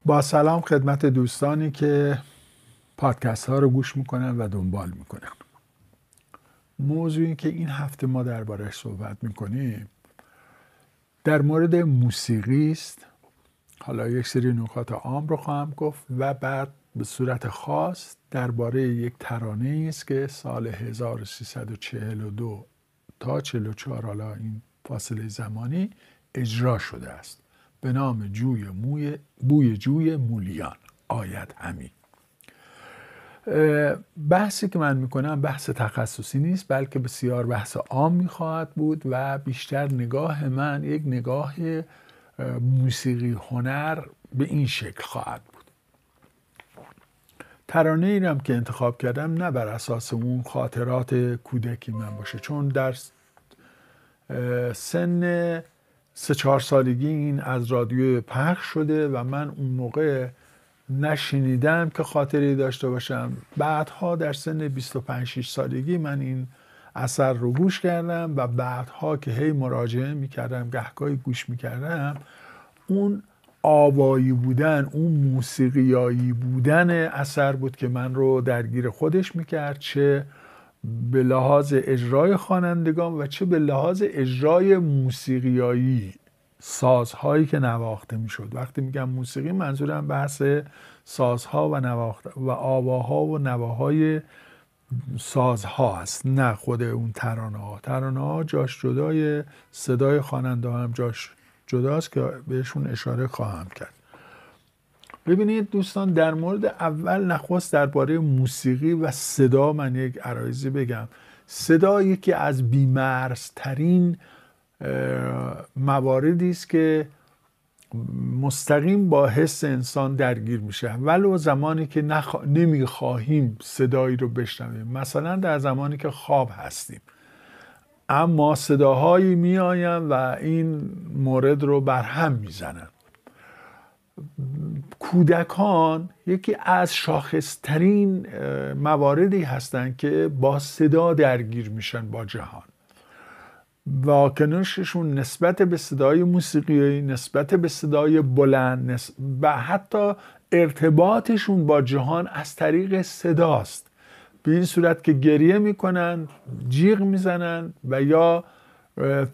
با سلام خدمت دوستانی که پادکست ها رو گوش میکنن و دنبال میکنن. موضوعی که این هفته ما درباره‌اش صحبت میکنیم در مورد موسیقی است. حالا یک سری نکات عام رو خواهم گفت و بعد به صورت خاص درباره یک ترانه است که سال 1342 تا 44 حالا این فاصله زمانی اجرا شده است به نام بوی جوی مولیان. آید همین. بحثی که من میکنم بحث تخصصی نیست، بلکه بسیار بحث عام میخواهد بود و بیشتر نگاه من یک نگاه موسیقی هنر به این شکل خواهد بود. ترانه اینم که انتخاب کردم نه بر اساس اون خاطرات کودکی من باشه، چون در سن 3-4 سالگی این از رادیو پخش شده و من اون موقع نشنیدم که خاطری داشته باشم. بعدها در سن 25-6 سالگی من این اثر رو گوش کردم و بعدها که هی مراجعه میکردم، گهگاهی گوش میکردم، اون آوایی بودن، اون موسیقیایی بودن اثر بود که من رو درگیر خودش میکرد، چه به لحاظ اجرای خوانندگان و چه به لحاظ اجرای موسیقیایی، سازهایی که نواخته میشد. وقتی میگم موسیقی منظورم بحث سازها و آواها و نواهای سازها است، نه خود اون ترانه ها. ترانه ها جاش جدای، صدای خواننده هم جاش جداست که بهشون اشاره خواهم کرد. ببینید دوستان، در مورد اول نخست درباره موسیقی و صدا من یک عرایزی بگم. صدا یکی از بی‌مرزترین مواردی است که مستقیم با حس انسان درگیر میشه، ولو زمانی که نمیخواهیم صدایی رو بشنویم. مثلا در زمانی که خواب هستیم اما صداهایی میآیند و این مورد رو برهم میزنن. کودکان یکی از شاخصترین مواردی هستند که با صدا درگیر میشن با جهان. واکنششون نسبت به صدای موسیقی، نسبت به صدای بلند و حتی ارتباطشون با جهان از طریق صداست. به این صورت که گریه میکنن، جیغ میزنن و یا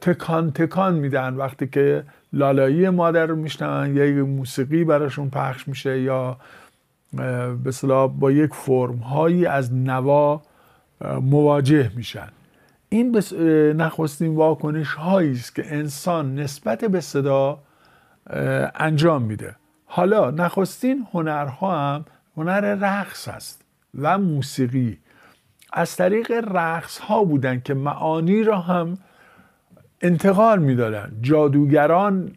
تکان میدن وقتی که لالایی مادر رو میشنون یا یک موسیقی براشون پخش میشه یا به اصطلاح با یک فرم هایی از نوا مواجه میشن. این نخستین واکنش هایی است که انسان نسبت به صدا انجام میده. حالا نخستین هنرها هم هنر رقص است و موسیقی. از طریق رقص ها بودن که معانی را هم انتقال میدادن. جادوگران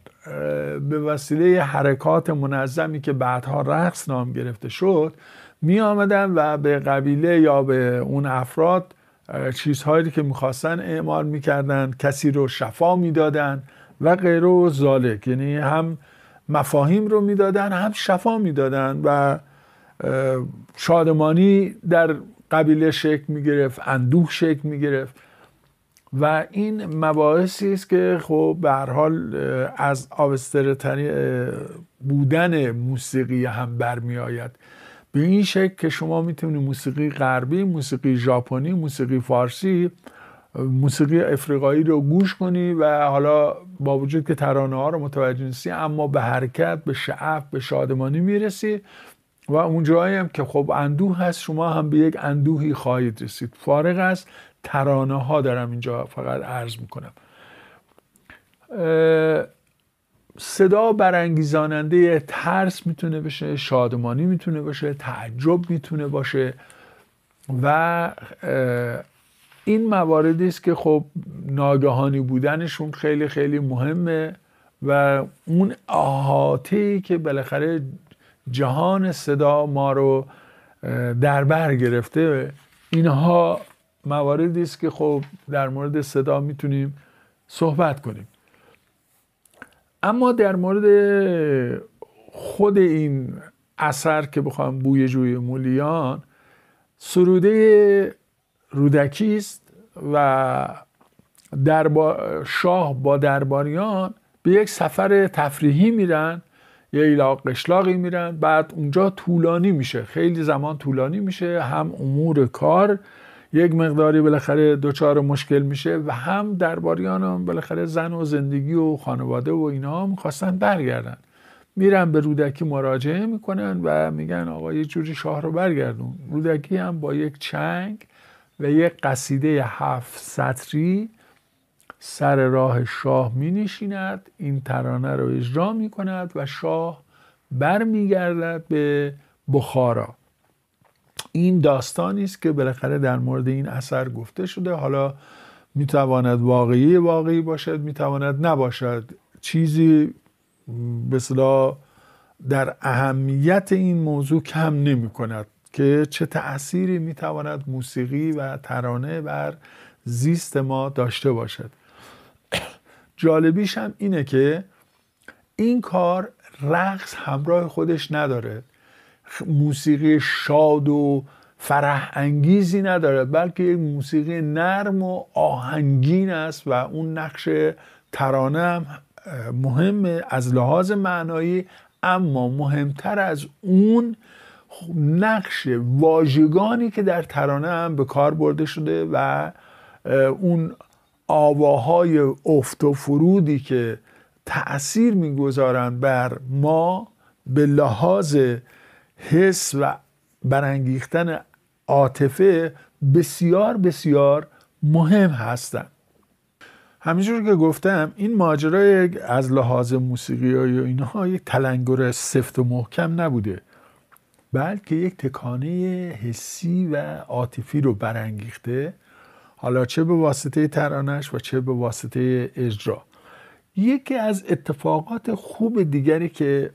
به وسیله حرکات منظمی که بعدها رقص نام گرفته شد می آمدن و به قبیله یا به اون افراد چیزهایی که میخواستن اعمال میکردن، کسی رو شفا میدادن و غیره و ذالک. یعنی هم مفاهیم رو میدادن هم شفا میدادن و شادمانی در قبیله شکل میگرفت، اندوه شکل میگرفت و این مباحثی است که خب به هر حال از آبسترتری بودن موسیقی هم برمی آید. به این شکل که شما میتونید موسیقی غربی، موسیقی ژاپنی، موسیقی فارسی، موسیقی افریقایی رو گوش کنی و حالا با وجود که ترانه ها رو متوجه نیستی اما به حرکت، به شعف، به شادمانی میرسی و اون جایی هم که خب اندوه هست شما هم به یک اندوهی خواهید رسید. فارغ از ترانه ها دارم اینجا فقط عرض میکنم. صدا برانگیزاننده ترس میتونه باشه، شادمانی میتونه باشه، تعجب میتونه باشه و این مواردی است که خب ناگهانی بودنشون خیلی خیلی مهمه و اون احاطه‌ای که بالاخره جهان صدا ما رو در بر گرفته، اینها مواردی است که خب در مورد صدا میتونیم صحبت کنیم. اما در مورد خود این اثر که بخوام بوی جوی مولیان، سروده رودکی است و شاه با درباریان به یک سفر تفریحی میرن. یه ایلاق قشلاقی میرن، بعد اونجا طولانی میشه، خیلی زمان طولانی میشه، هم امور کار یک مقداری بالاخره دچار مشکل میشه و هم درباریان هم بالاخره زن و زندگی و خانواده و اینا میخواستن برگردن، میرن به رودکی مراجعه میکنن و میگن آقا یه جوری شاه رو برگردون. رودکی هم با یک چنگ و یک قصیده 7 سطری سر راه شاه می نشیند، این ترانه رو اجرا می کند و شاه بر می گردد به بخارا. این داستانی است که بالاخره در مورد این اثر گفته شده. حالا می تواند واقعی باشد، می تواند نباشد، چیزی به اصطلاح در اهمیت این موضوع کم نمی کند که چه تأثیری می تواند موسیقی و ترانه بر زیست ما داشته باشد. جالبیش هم اینه که این کار رقص همراه خودش نداره، موسیقی شاد و فرح انگیزی نداره، بلکه یک موسیقی نرم و آهنگین است و اون نقش ترانه هم مهمه از لحاظ معنایی، اما مهمتر از اون نقش واژگانی که در ترانه هم به کار برده شده و اون آواهای افت و فرودی که تأثیر میگذارن بر ما به لحاظ حس و برانگیختن عاطفه بسیار بسیار مهم هستند. همینجور که گفتم این ماجرا از لحاظ موسیقی و اینها یک تلنگر سفت و محکم نبوده، بلکه یک تکانه حسی و عاطفی رو برانگیخته، حالا چه به واسطه ترانش و چه به واسطه اجرا. یکی از اتفاقات خوب دیگری که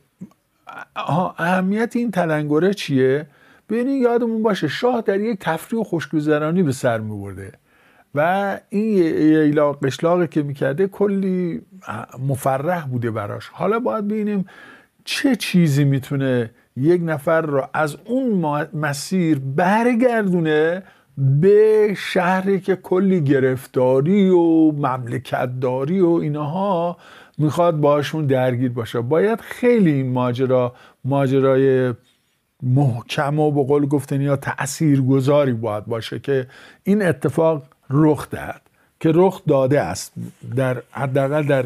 اهمیت این تلنگره چیه؟ ببینید یادمون باشه شاه در یک تفریح و خوشگذرانی به سر می‌برده و این ایلاق قشلاقی که میکرده کلی مفرح بوده براش. حالا باید ببینیم چه چیزی میتونه یک نفر رو از اون مسیر برگردونه به شهری که کلی گرفتاری و مملکتداری و اینها میخواد باشون درگیر باشه. باید خیلی این ماجرای محکم و به قول گفتنی یا تأثیرگذاری باید باشه که این اتفاق رخ دهد، که رخ داده است، در حداقل در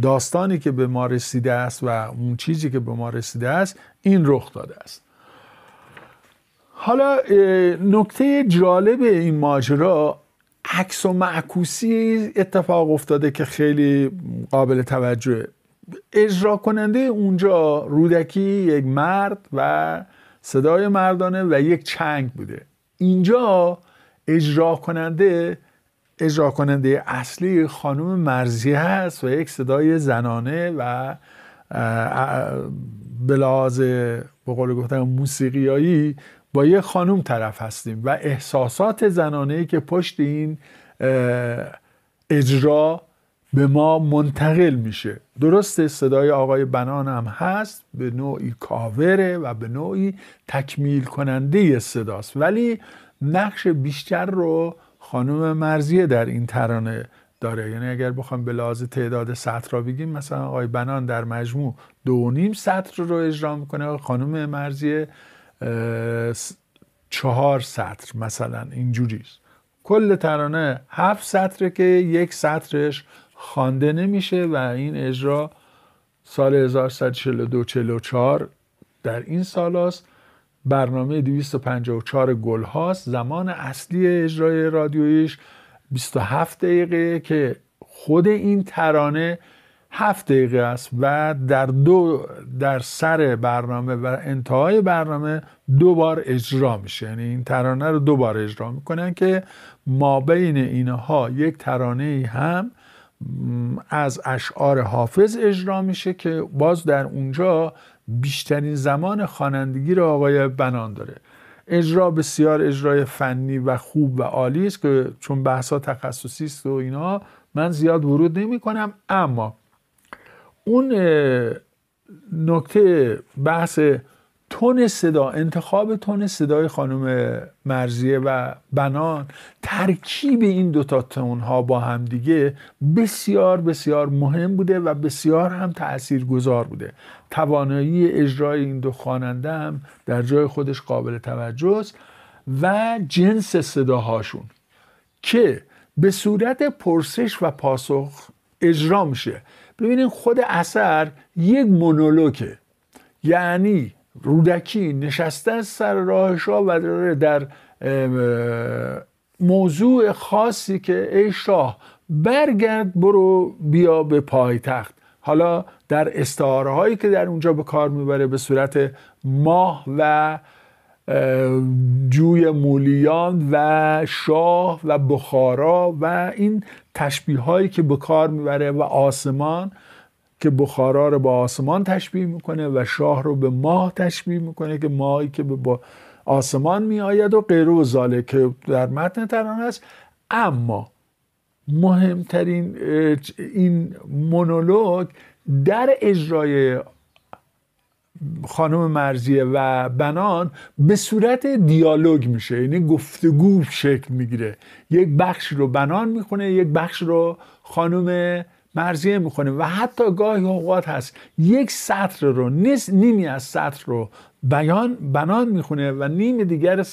داستانی که به ما رسیده است و اون چیزی که به ما رسیده است این رخ داده است. حالا نکته جالب این ماجرا عکس و معکوسی اتفاق افتاده که خیلی قابل توجهه. اجرا کننده اونجا رودکی یک مرد و صدای مردانه و یک چنگ بوده. اینجا اجرا کننده اصلی خانم مرضیه هست و یک صدای زنانه و به لحاظ به قول گفتم موسیقیایی با یه خانم طرف هستیم و احساسات زنانه‌ای که پشت این اجرا به ما منتقل میشه. درسته صدای آقای بنان هم هست، به نوعی کاوره و به نوعی تکمیل کننده صداست، ولی نقش بیشتر رو خانم مرضیه در این ترانه داره. یعنی اگر بخوام به لحاظ تعداد سطر را بگیم، مثلا آقای بنان در مجموع 2.5 سطر رو اجرا میکنه، خانم مرضیه 4 سطر مثلا، اینجوریست. کل ترانه 7 سطره که یک سطرش خوانده نمیشه و این اجرا سال 1142-44 در این سال است. برنامه 254 گل هاست. زمان اصلی اجرای رادیویش 27 دقیقه که خود این ترانه 7 دقیقه است و در سر برنامه و انتهای برنامه 2 بار اجرا میشه. یعنی این ترانه رو 2 بار اجرا میکنن که ما بین اینها یک ترانه هم از اشعار حافظ اجرا میشه که باز در اونجا بیشترین زمان خوانندگی رو آقای بنان داره. اجرا بسیار اجرای فنی و خوب و عالی است که چون بحثا تخصصی است و اینا من زیاد ورود نمی کنم، اما اون نکته بحث تون صدا، انتخاب تون صدای خانم مرضیه و بنان، ترکیب این دوتا تون ها با هم دیگه بسیار بسیار مهم بوده و بسیار هم تأثیرگذار بوده. توانایی اجرای این دو خواننده هم در جای خودش قابل توجه است و جنس صداهاشون که به صورت پرسش و پاسخ اجرا میشه. ببینید خود اثر یک مونولوگه، یعنی رودکی نشسته از سر راه شاه و داره در موضوع خاصی که ای شاه برگرد برو بیا به پایتخت. حالا در استعاره هایی که در اونجا به کار میبره به صورت ماه و جوی مولیان و شاه و بخارا و این تشبیه هایی که به کار میبره و آسمان که بخارا رو با آسمان تشبیه میکنه و شاه رو به ماه تشبیه میکنه که ماهی که به آسمان میآید و غیره و ذالک که در متن ترانه است. اما مهمترین این مونولوگ در اجرای خانم مرضیه و بنان به صورت دیالوگ میشه، یعنی گفتگو شکل میگیره. یک بخش رو بنان میخونه، یک بخش رو خانم مرضیه میخونه و حتی گاهی اوقات هست یک سطر رو نیمی از سطر رو بنان میخونه و نیم دیگر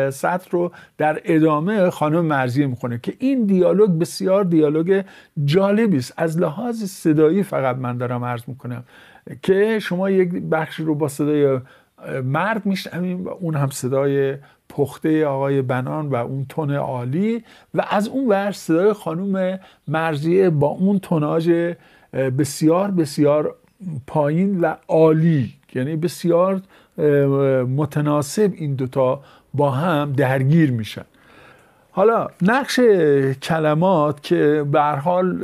سطر رو در ادامه خانم مرضیه میخونه که این دیالوگ بسیار دیالوگ جالبی است. از لحاظ صدایی فقط من دارم عرض میکنم که شما یک بخش رو با صدای مرد میشنویم و اون هم صدای پخته آقای بنان و اون تون عالی و از اون ور صدای خانم مرضیه با اون توناژ بسیار بسیار پایین و عالی، یعنی بسیار متناسب این دوتا با هم درگیر میشن. حالا نقش کلمات که به هر حال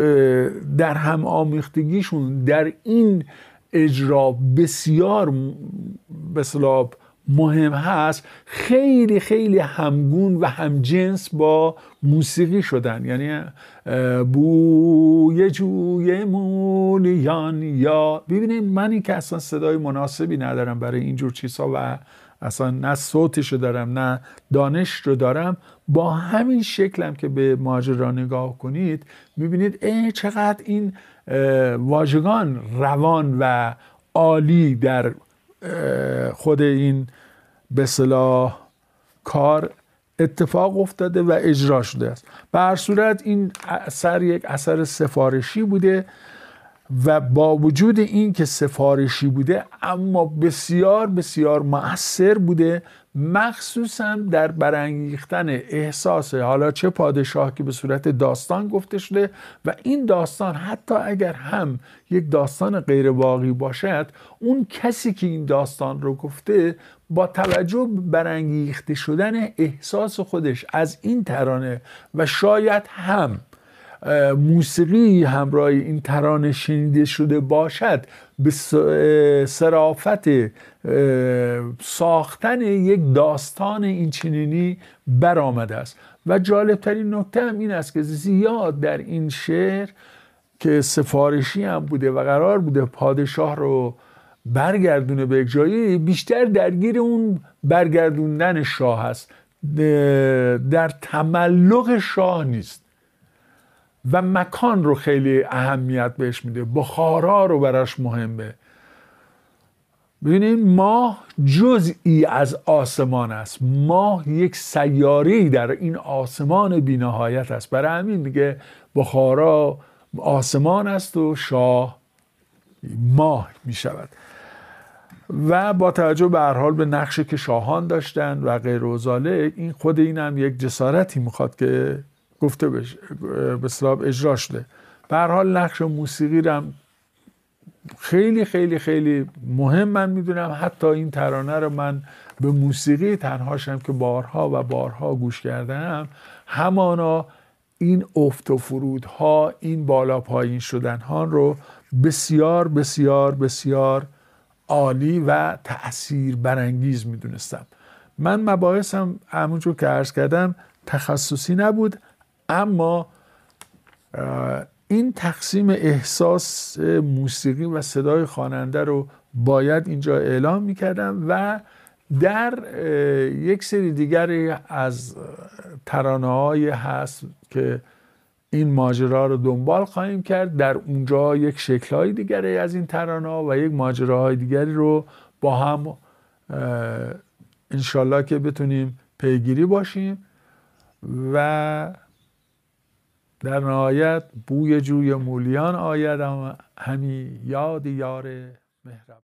در هم آمیختگیشون در این اجرا بسیار بسیار مهم هست، خیلی خیلی همگون و همجنس با موسیقی شدن. یعنی بوی جوی مولیان یا ببینید من که اصلا صدای مناسبی ندارم برای اینجور چیزها و اصلا نه صوتشو دارم نه دانششو دارم، با همین شکلم که به ماجرا نگاه کنید میبینید چقدر این واژگان روان و عالی در خود این به اصطلاح کار اتفاق افتاده و اجرا شده است. به هر صورت این اثر یک اثر سفارشی بوده و با وجود این که سفارشی بوده اما بسیار بسیار مؤثر بوده، مخصوصا در برانگیختن احساس حالا چه پادشاه که به صورت داستان گفته شده و این داستان حتی اگر هم یک داستان غیر واقعی باشد، اون کسی که این داستان رو گفته با توجه به برانگیخته شدن احساس خودش از این ترانه و شاید هم موسیقی همراه این ترانه شنیده شده باشد به صرافت ساختن یک داستان این چنینی برآمده است. و جالبترین نکته هم این است که زیاد در این شعر که سفارشی هم بوده و قرار بوده پادشاه رو برگردونه به یک جایی، بیشتر درگیر اون برگردوندن شاه هست، در تملق شاه نیست و مکان رو خیلی اهمیت بهش میده، بخارا رو براش مهمه. ببینید ماه جزئی از آسمان است، ماه یک سیاره‌ای در این آسمان بی‌نهایت است، برای همین میگه بخارا آسمان است و شاه ماه میشود. و با توجه به هر حال به نقشی که شاهان داشتن و غیر و ذالک، این خود این هم یک جسارتی میخواد که گفته بشه، به اصطلاح اجرا شده. به هر حال نقش موسیقی رو هم خیلی خیلی خیلی مهم من میدونم. حتی این ترانه رو من به موسیقی تنهاشم که بارها و بارها گوش کردم، همانا این افت و فرودها، این بالا پایین شدنها رو بسیار بسیار بسیار عالی و تأثیر برانگیز میدونستم. من مباحثم همونجور که عرض کردم تخصصی نبود، اما این تقسیم احساس موسیقی و صدای خواننده رو باید اینجا اعلام میکردم و در یک سری دیگری از ترانه‌های هست که این ماجرا رو دنبال خواهیم کرد. در اونجا یک شکل‌های دیگری از این ترانه‌ها و یک ماجراهای دیگری رو با هم انشالله که بتونیم پیگیری باشیم و در نهایت بوی جوی مولیان آید همی یاد یار مهربان.